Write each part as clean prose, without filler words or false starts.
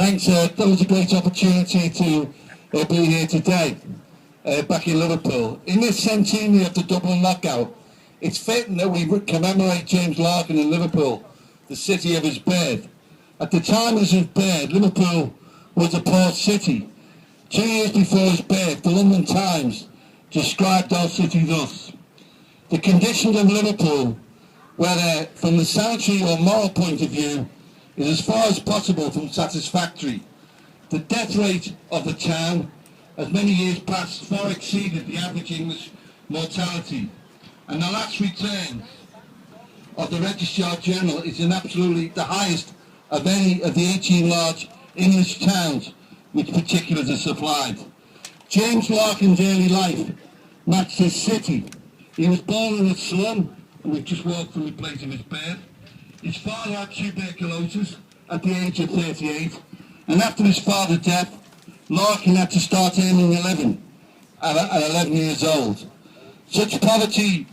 Thanks. That was a great opportunity to be here today, back in Liverpool. In this centenary of the Dublin knockout, it's fitting that we commemorate James Larkin in Liverpool, the city of his birth. At the time of his birth, Liverpool was a port city. 2 years before his birth, the London Times described our city thus: the conditions of Liverpool, whether from the sanitary or moral point of view, is as far as possible from satisfactory. The death rate of the town has many years past far exceeded the average English mortality, and the last return of the Registrar General is in absolutely the highest of any of the 18 large English towns which particulars are supplied. James Larkin's early life matched his city. He was born in a slum, and we've just walked from the place of his birth. His father had tuberculosis at the age of 38, and after his father's death, Larkin had to start earning a living at 11 years old. Such poverty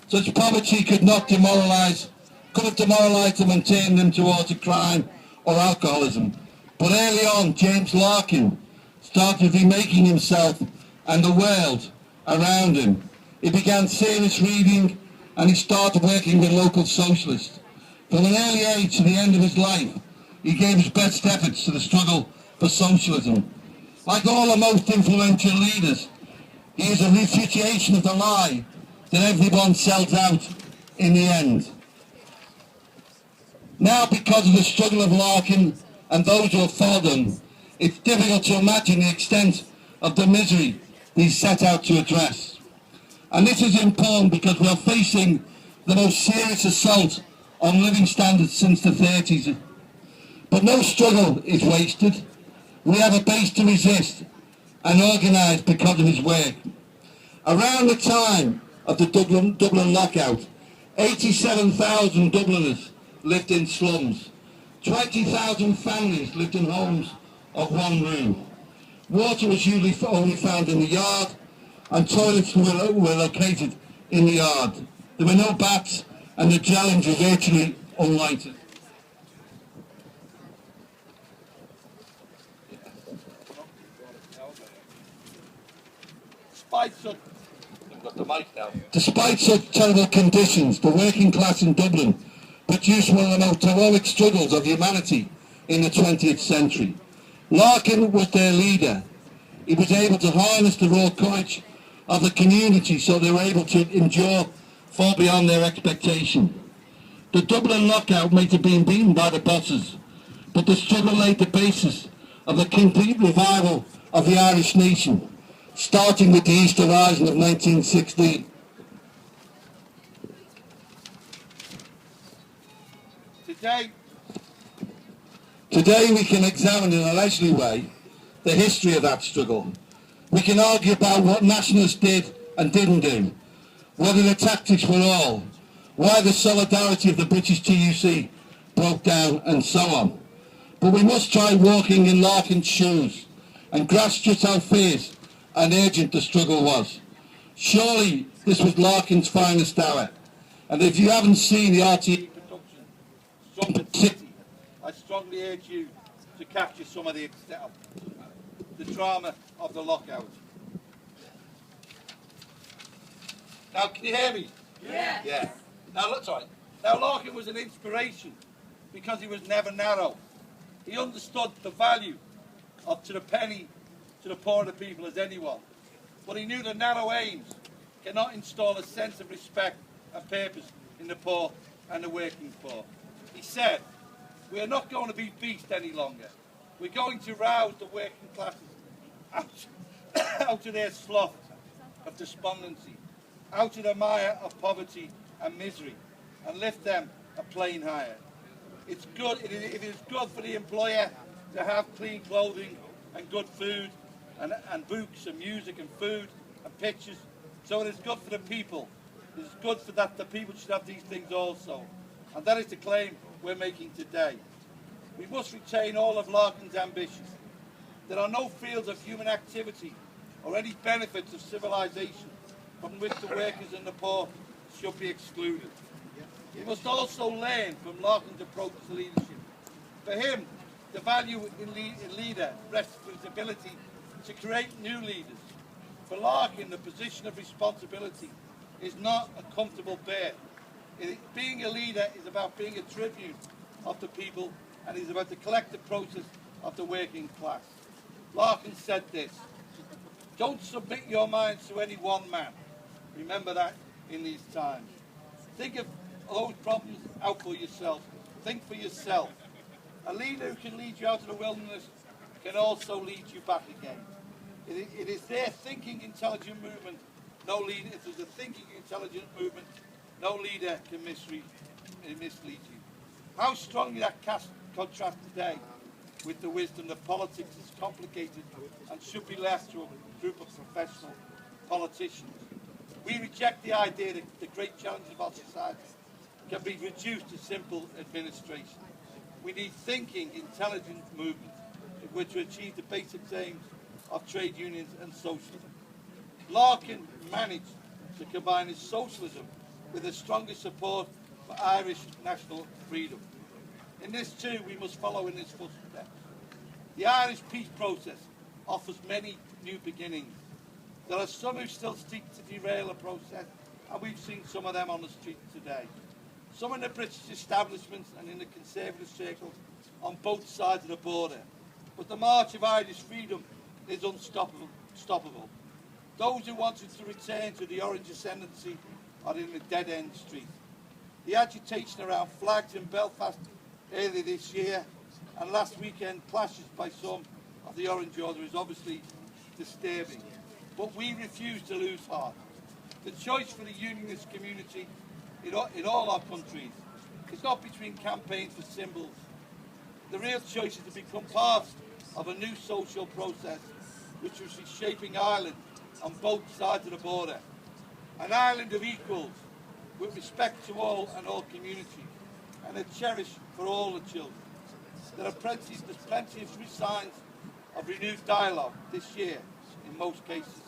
could have demoralised them and turned them towards a crime or alcoholism. But early on, James Larkin started remaking himself and the world around him. He began serious reading, and he started working with local socialists. From an early age to the end of his life, he gave his best efforts to the struggle for socialism. Like all the most influential leaders, he is a refutation of the lie that everyone sells out in the end. Now, because of the struggle of Larkin and those who have followed him, it's difficult to imagine the extent of the misery he set out to address. And this is important because we are facing the most serious assault on living standards since the 30s. But no struggle is wasted. We have a base to resist and organise because of his work. Around the time of the Dublin knockout, 87,000 Dubliners lived in slums. 20,000 families lived in homes of one room. Water was usually only found in the yard, and toilets were located in the yard. There were no baths, and the dwellings were virtually unlighted. Despite such terrible conditions, the working class in Dublin produced one of the most heroic struggles of humanity in the 20th century. Larkin was their leader. He was able to harness the raw courage of the community so they were able to endure far beyond their expectation. The Dublin knockout might have been beaten by the bosses, but the struggle laid the basis of the complete revival of the Irish nation, starting with the Easter Rising of 1916. Today we can examine in a leisurely way the history of that struggle. We can argue about what nationalists did and didn't do, whether the tactics were all, why the solidarity of the British TUC broke down, and so on. But we must try walking in Larkin's shoes and grasp just how fierce and urgent the struggle was. Surely this was Larkin's finest hour, and if you haven't seen the RTE production, Strumpet City, I strongly urge you to capture some of the drama of the lockout. Now, can you hear me? Yes. Yeah. Now, that's right. Now, Larkin was an inspiration because he was never narrow. He understood the value of to the penny to the poor of the people as anyone. But he knew that narrow aims cannot install a sense of respect and purpose in the poor and the working poor. He said, "We are not going to be beast any longer. We're going to rouse the working classes out of their slough of despondency, out of the mire of poverty and misery, and lift them a plane higher. It's good. It is good for the employer to have clean clothing and good food, and books and music and food and pictures. So it is good for the people. It is good for that the people should have these things also. And that is the claim we're making today. We must retain all of Larkin's ambitions. There are no fields of human activity or any benefits of civilization from which the workers and the poor should be excluded. We must also learn from Larkin's approach to leadership. For him, the value in leader rests with his ability to create new leaders. For Larkin, the position of responsibility is not a comfortable bear. Being a leader is about being a tribune of the people, and is about the collective process of the working class. Larkin said this: "Don't submit your minds to any one man." Remember that in these times. Think of those problems out for yourself. Think for yourself. A leader who can lead you out of the wilderness can also lead you back again. It is their thinking intelligent movement. No leader. If there's a thinking intelligent movement, no leader can mislead you. How strongly that contrasts today with the wisdom that politics is complicated and should be left to a group of professional politicians. We reject the idea that the great challenges of our society can be reduced to simple administration. We need thinking, intelligent movement in which to achieve the basic aims of trade unions and socialism. Larkin managed to combine his socialism with the strongest support for Irish national freedom. In this too, we must follow in his footsteps. The Irish peace process offers many new beginnings. There are some who still seek to derail the process, and we've seen some of them on the street today. Some in the British establishments and in the conservative circles on both sides of the border. But the march of Irish freedom is unstoppable. Those who wanted to return to the Orange ascendancy are in a dead-end street. The agitation around flags in Belfast earlier this year and last weekend clashes by some of the Orange Order is obviously disturbing. But we refuse to lose heart. The choice for the unionist community in all our countries is not between campaigns for symbols. The real choice is to become part of a new social process which is reshaping Ireland on both sides of the border. An Ireland of equals, with respect to all and all communities, and a cherish for all the children. There's plenty of signs of renewed dialogue this year in most cases.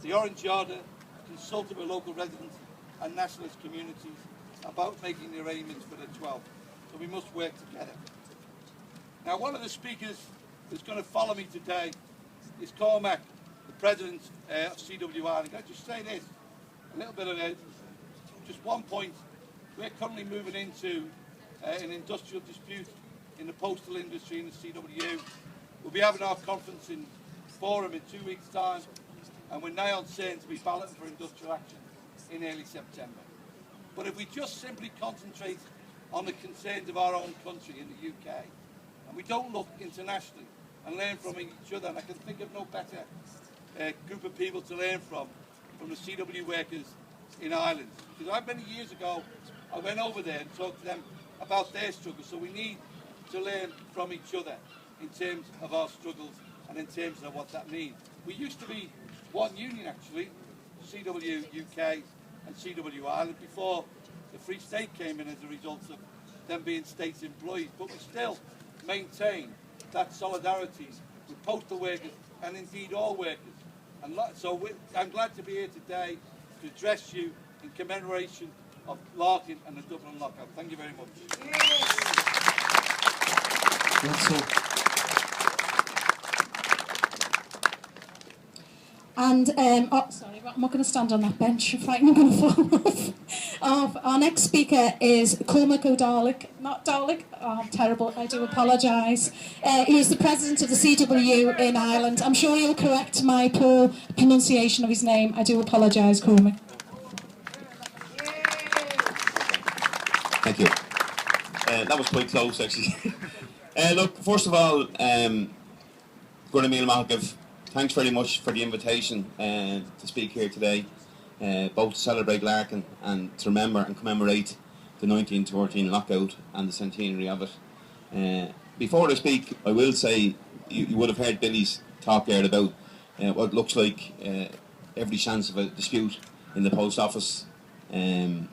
The Orange Order consulted with local residents and nationalist communities about making the arrangements for the 12th. So we must work together. Now, one of the speakers who's going to follow me today is Cormac, the president of CWU Ireland. Can I just say this? A little bit of just one point. We're currently moving into an industrial dispute in the postal industry in the CWU. We'll be having our conference in Forum in 2 weeks' time, and we're now on saying to be balloting for industrial action in early September. But if we just simply concentrate on the concerns of our own country in the UK, and we don't look internationally and learn from each other, and I can think of no better group of people to learn from the CWU workers in Ireland. Because many years ago, I went over there and talked to them about their struggles. So we need to learn from each other in terms of our struggles and in terms of what that means. We used to be one union, actually, CWU UK and CWU Ireland, before the Free State came in as a result of them being state employees. But we still maintain that solidarity with postal workers and indeed all workers. And so I'm glad to be here today to address you in commemoration of Larkin and the Dublin lockout. Thank you very much. And, sorry, I'm not going to stand on that bench. I'm frightened I'm going to fall off. Our next speaker is Cormac O'Darlick. Not Darlick. Oh, I'm terrible. I do apologise. He is the president of the CWU in Ireland. I'm sure you'll correct my poor pronunciation of his name. I do apologise, Cormac. Thank you. That was quite close, actually. Look, first of all, Gurna Míle Maith, thanks very much for the invitation to speak here today, both to celebrate Larkin and to remember and commemorate the 1913 lockout and the centenary of it. Before I speak, I will say you would have heard Billy's talk there about what looks like every chance of a dispute in the post office in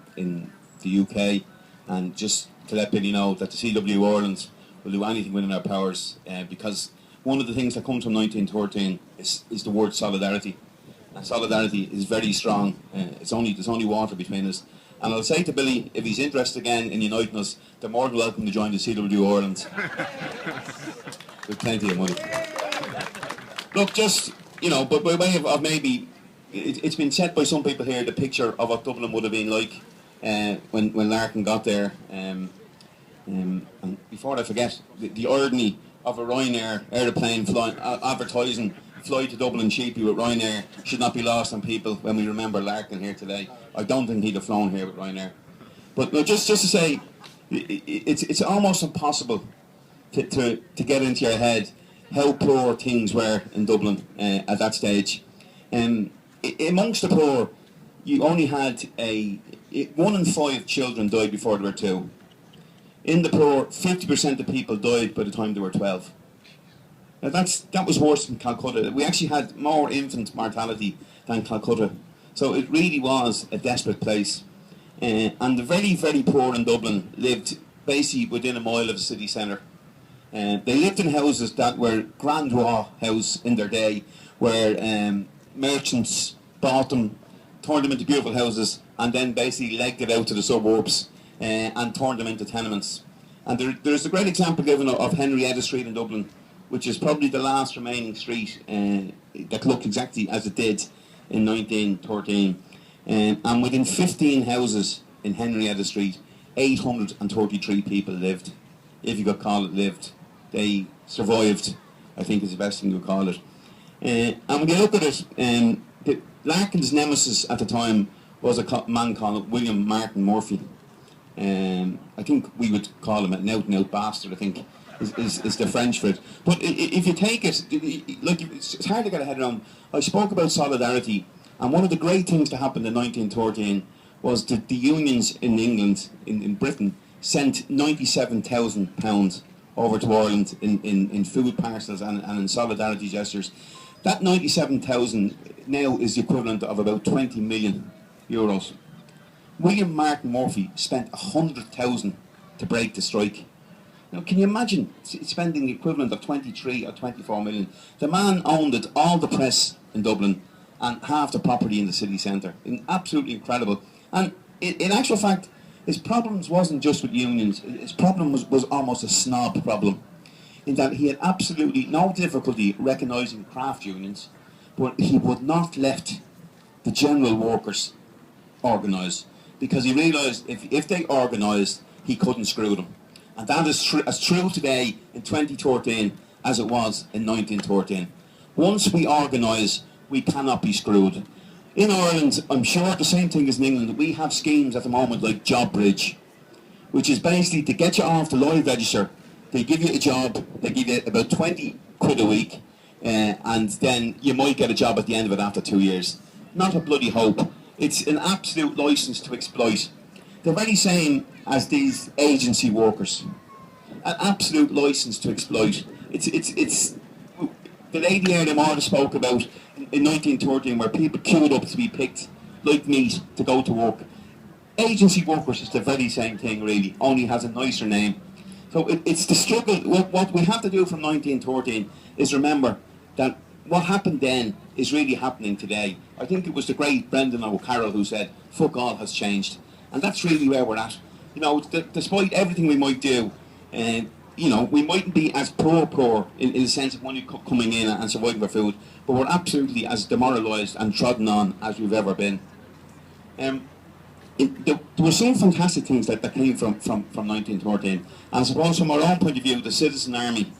the UK, and just to let Billy know that the CWU Ireland will do anything within our powers, because one of the things that comes from 1913 is the word solidarity. And solidarity is very strong. There's only water between us, And I'll say to Billy, if he's interested again in uniting us, they're more than welcome to join the CWU Ireland. With plenty of money. Look, just, you know, but by way of maybe, it's been said by some people here, the picture of what Dublin would have been like when Larkin got there. And before I forget, the irony of a Ryanair aeroplane flying, advertising fly to Dublin cheaply with Ryanair should not be lost on people when we remember Larkin here today. I don't think he'd have flown here with Ryanair. But no, just to say, it's almost impossible to get into your head how poor things were in Dublin at that stage. Amongst the poor, you only had 1 in 5 children died before they were 2. In the poor, 50% of people died by the time they were 12. Now that was worse than Calcutta. We actually had more infant mortality than Calcutta. So it really was a desperate place. And the very, very poor in Dublin lived basically within a mile of the city centre. They lived in houses that were Grand Raw house in their day, where merchants bought them, turned them into beautiful houses, and then basically legged it out to the suburbs and turned them into tenements. And there's a great example given of Henrietta Street in Dublin, which is probably the last remaining street that looked exactly as it did in 1913. And within 15 houses in Henrietta Street, 833 people lived. If you could call it lived. They survived, I think is the best thing you could call it. And when you look at it, Larkin's nemesis at the time was a man called William Martin Murphy. I think we would call him an out-and-out bastard, I think, is the French for it. But if you take it, like, it's hard to get a head around. I spoke about solidarity, and one of the great things that happened in 1913 was that the unions in England, in Britain, sent £97,000 over to Ireland in food parcels and in solidarity gestures. That 97,000 now is the equivalent of about 20 million euros. William Martin Murphy spent 100,000 to break the strike. Now, can you imagine spending the equivalent of 23 or 24 million? The man owned all the press in Dublin and half the property in the city centre. Absolutely incredible. And in actual fact, his problems wasn't just with unions. His problem was almost a snob problem, in that he had absolutely no difficulty recognising craft unions, but he would not let the general workers organise, because he realised if they organised, he couldn't screw them. And that is as true today in 2013 as it was in 1913. Once we organise, we cannot be screwed. In Ireland, I'm sure the same thing as in England, we have schemes at the moment like Job Bridge, which is basically to get you off the live register. They give you a job, they give you about 20 quid a week, and then you might get a job at the end of it after 2 years. Not a bloody hope. It's an absolute licence to exploit. The very same as these agency workers. An absolute licence to exploit. It's the lady Earl Marta spoke about in 1913, where people queued up to be picked like meat to go to work. Agency workers is the very same thing, really, only has a nicer name. So it's the struggle. What we have to do from 1913 is remember that what happened then is really happening today. I think it was the great Brendan O'Carroll who said, "Fuck all has changed." And that's really where we're at. You know, despite everything we might do, you know, we mightn't be as poor in the sense of money coming in and surviving for food, but we're absolutely as demoralised and trodden on as we've ever been. There were some fantastic things that came from 1913. And I suppose from our own point of view, the Citizen Army,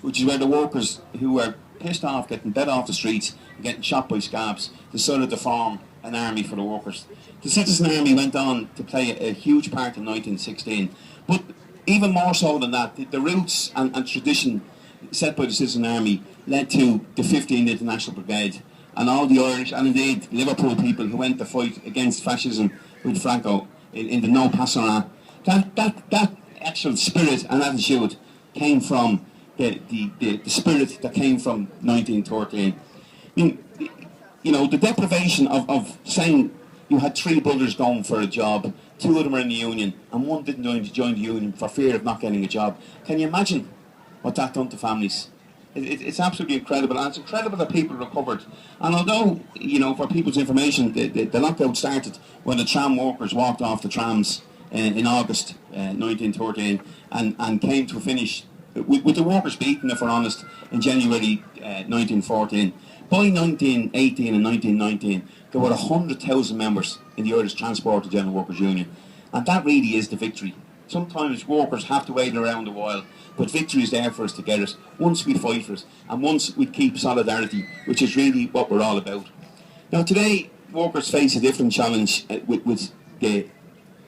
which is where the workers who were pissed off, getting dead off the streets, and getting shot by scabs, decided to form an army for the workers. The Citizen Army went on to play a huge part in 1916. But even more so than that, the roots and tradition set by the Citizen Army led to the 15th International Brigade and all the Irish and indeed Liverpool people who went to fight against fascism with Franco in the No Passerà. That actual spirit and attitude came from the spirit that came from 1913. I mean, you know, the deprivation of saying you had 3 brothers going for a job, 2 of them were in the union, and 1 didn't join the union for fear of not getting a job. Can you imagine what that done to families? It's absolutely incredible, and it's incredible that people recovered. And although, you know, for people's information, the lockout started when the tram workers walked off the trams in August 1913 and came to a finish with the workers beaten, if we're honest, in January 1914. By 1918 and 1919, there were 100,000 members in the Irish Transport and General Workers Union. And that really is the victory. Sometimes workers have to wait around a while, but victory is there for us to get it once we fight for it and once we keep solidarity, which is really what we're all about. Now today, workers face a different challenge with the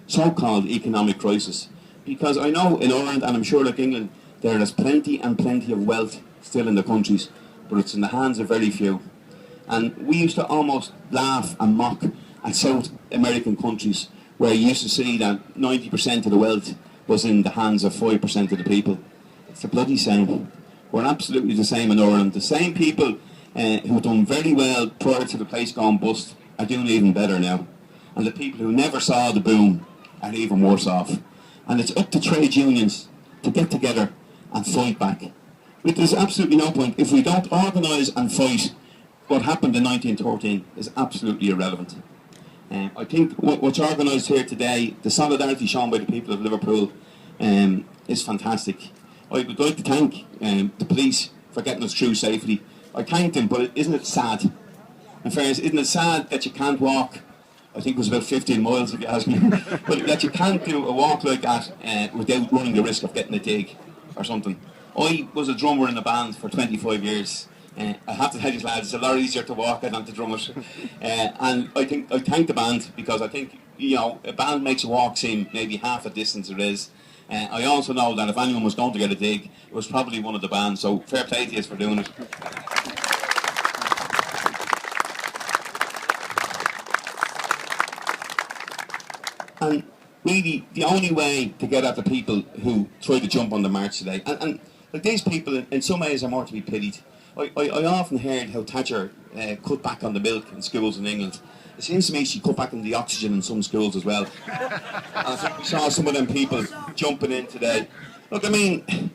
so-called economic crisis, because I know in Ireland, and I'm sure like England, there is plenty and plenty of wealth still in the countries, but it's in the hands of very few. And we used to almost laugh and mock at South American countries where you used to see that 90% of the wealth was in the hands of 5% of the people. It's the bloody same. We're absolutely the same in Ireland. The same people who have done very well prior to the place going bust are doing even better now. And the people who never saw the boom are even worse off. And it's up to trade unions to get together and fight back. But there's absolutely no point. If we don't organise and fight, what happened in 1913 is absolutely irrelevant. I think what's organised here today, the solidarity shown by the people of Liverpool, is fantastic. I would like to thank the police for getting us through safely. I thank them, but isn't it sad? In fairness, isn't it sad that you can't walk, I think it was about 15 miles if you ask me, but that you can't do a walk like that without running the risk of getting a dig or something. I was a drummer in a band for 25 years. I have to tell you lads, it's a lot easier to walk than to drum it. And I thank the band, because I think, you know, a band makes a walk seem maybe half the distance it is. I also know that if anyone was going to get a dig, it was probably one of the bands, so fair play to you for doing it. And really, the only way to get at the people who try to jump on the march today, and like these people in some ways are more to be pitied. I often heard how Thatcher cut back on the milk in schools in England. It seems to me she cut back on the oxygen in some schools as well. And I think we saw some of them people jumping in today. Look, I mean,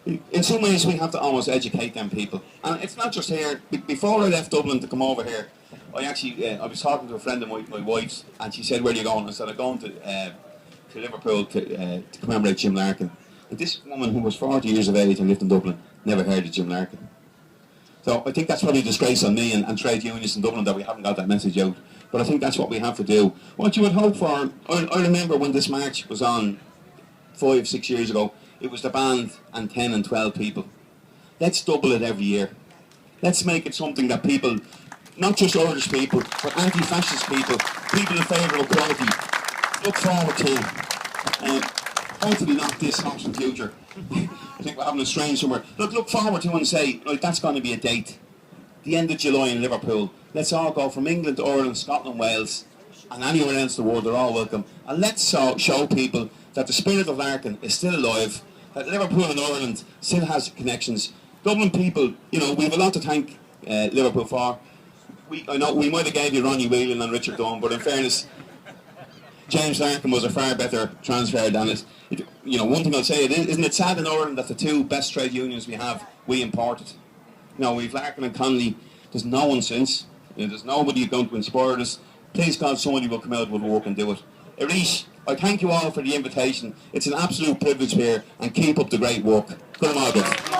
in some ways we have to almost educate them people. And it's not just here. Before I left Dublin to come over here, I was talking to a friend of my wife's, and she said, "Where are you going?" I said, "I'm going to Liverpool to commemorate Jim Larkin." And this woman, who was 40 years of age and lived in Dublin, never heard of Jim Larkin. So I think that's probably a disgrace on me and trade unions in Dublin that we haven't got that message out. But I think that's what we have to do. What you would hope for, I remember when this march was on 5-6 years ago, it was the band and 10 and 12 people. Let's double it every year. Let's make it something that people, not just Irish people, but anti-fascist people, people in favour of equality, look forward to. Hopefully not this option future. I think we're having a strange summer. Look forward to and say, right, that's going to be a date. The end of July in Liverpool. Let's all go from England to Ireland, Scotland, Wales, and anywhere else in the world. They're all welcome. And let's show people that the spirit of Larkin is still alive, that Liverpool and Ireland still has connections. Dublin people, you know, we have a lot to thank Liverpool for. I know we might have gave you Ronnie Whelan and Richard Dunn, but in fairness, James Larkin was a far better transfer than it. You know, one thing I'll say, isn't it sad in Ireland that the two best trade unions we have, we imported? You know, we've Larkin and Connolly. There's no one since. You know, there's nobody going to inspire us. Please God, somebody will come out with work and do it. Erish, I thank you all for the invitation. It's an absolute privilege here, and keep up the great work. Good morning.